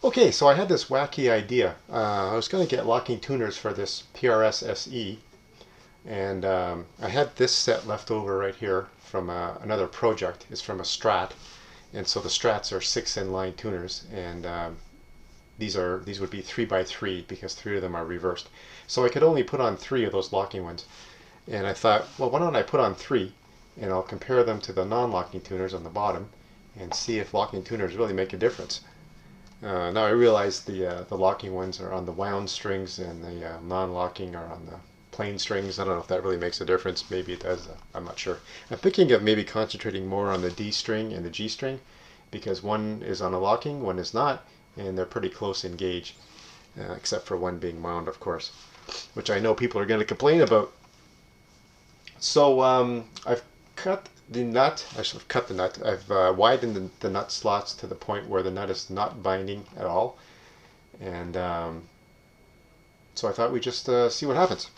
Okay, so I had this wacky idea. I was going to get locking tuners for this PRS SE, and I had this set left over right here from another project. It's from a Strat, and so the Strats are 6 inline tuners, and these would be 3x3 because 3 of them are reversed. So I could only put on 3 of those locking ones, and I thought, well, why don't I put on 3, and I'll compare them to the non-locking tuners on the bottom, and see if locking tuners really make a difference. Now I realize the locking ones are on the wound strings and the non-locking are on the plain strings. I don't know if that really makes a difference. Maybe it does. I'm not sure. I'm thinking of maybe concentrating more on the D string and the G string because one is on a locking, one is not, and they're pretty close in gauge, except for one being wound, of course, which I know people are going to complain about. So I've cut the nut. I should have cut the nut. I've widened the nut slots to the point where the nut is not binding at all, and so I thought we'd just see what happens.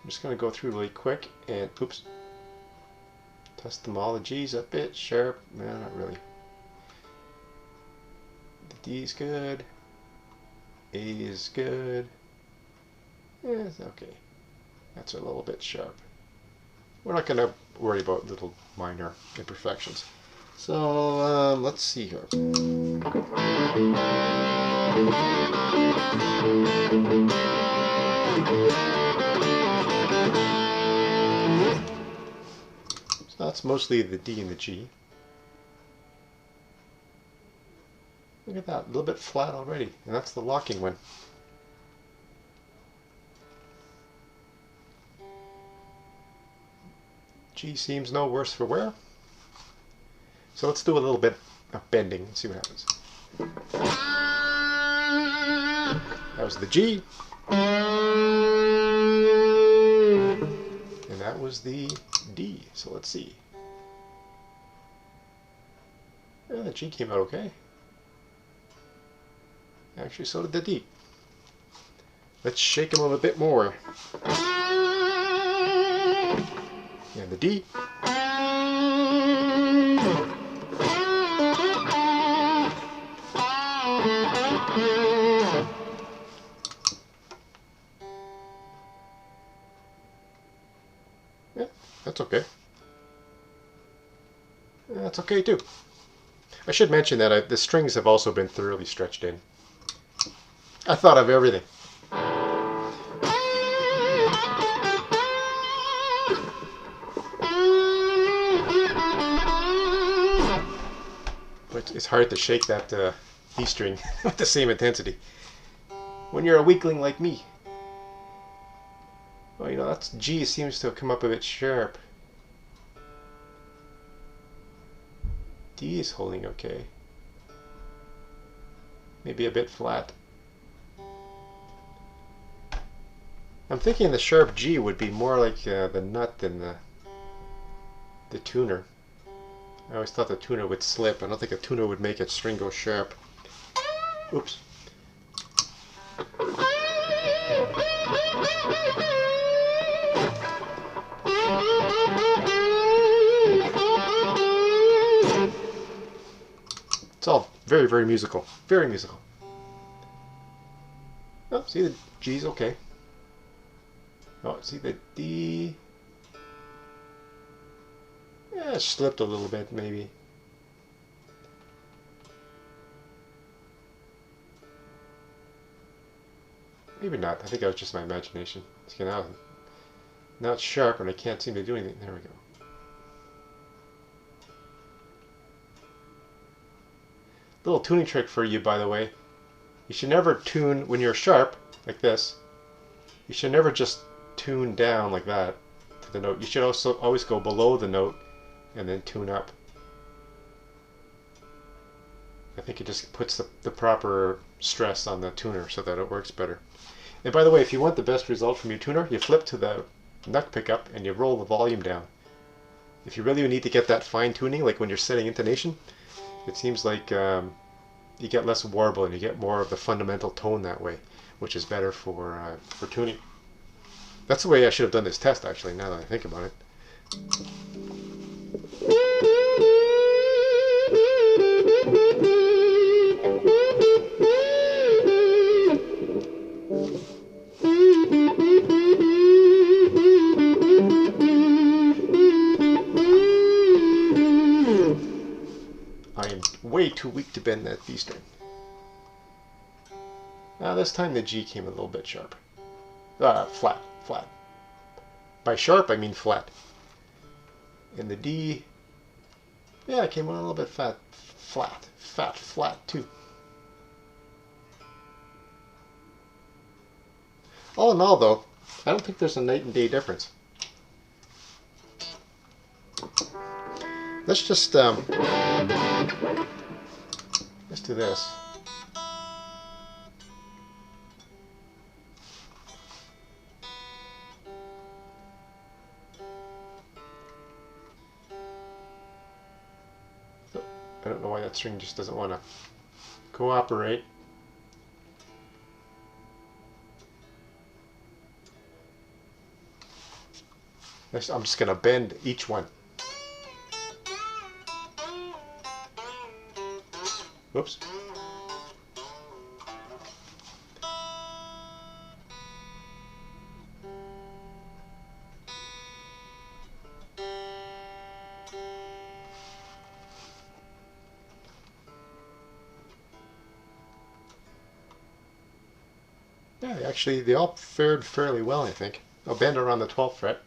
I'm just going to go through really quick and oops, test them all. The G's a bit sharp. No, not really. The D's good. A is good. It's okay. That's a little bit sharp. We're not going to worry about little minor imperfections. So let's see here. So that's mostly the D and the G. Look at that, a little bit flat already, and that's the locking one. G seems no worse for wear. So let's do a little bit of bending and see what happens. That was the G. And that was the D. So let's see. Yeah, the G came out okay. Actually, so did the D. Let's shake them a bit more. And the D. Yeah, that's okay. That's okay too. I should mention that the strings have also been thoroughly stretched in. I thought of everything. But it's hard to shake that D string with the same intensity when you're a weakling like me. Well, you know, that's G seems to have come up a bit sharp. D is holding okay. Maybe a bit flat. I'm thinking the sharp G would be more like the nut than the tuner. I always thought the tuner would slip. I don't think a tuner would make its string go sharp. Oops. It's all very, very musical. Very musical. Oh, see the G's okay. Oh, see the D. Yeah, it slipped a little bit, maybe. Maybe not. I think that was just my imagination. See, now it's sharp and I can't seem to do anything. There we go. Little tuning trick for you, by the way. You should never tune when you're sharp, like this. You should never just tune down like that to the note. You should also always go below the note and then tune up. I think it just puts the proper stress on the tuner so that it works better. And by the way, if you want the best result from your tuner, you flip to the neck pickup and you roll the volume down. If you really need to get that fine tuning, like when you're setting intonation, it seems like you get less warble and you get more of the fundamental tone that way, which is better for tuning. That's the way I should have done this test, actually, now that I think about it. I am way too weak to bend that B string. Now this time the G came a little bit sharp. Flat. By sharp I mean flat. And the D, yeah, it came a little bit flat too. All in all though, I don't think there's a night and day difference. Let's just let's do this. I don't know why that string just doesn't want to cooperate. Next, I'm just going to bend each one. Whoops. Yeah, actually, they all fared fairly well, I think. I'll bend around the 12th fret.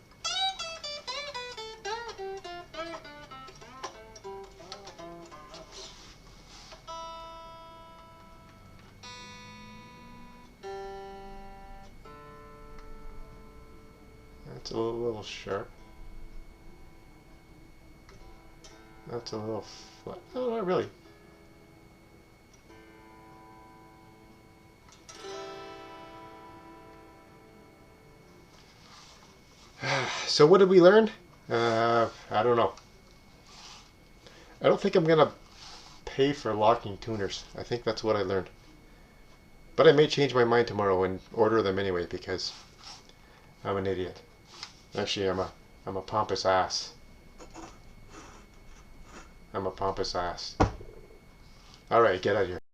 That's a little sharp. That's a little flat. Oh, not really. So what did we learn? I don't know. I don't think I'm going to pay for locking tuners. I think that's what I learned. But I may change my mind tomorrow and order them anyway because I'm an idiot. Actually, I'm a pompous ass. I'm a pompous ass. Alright, get out of here.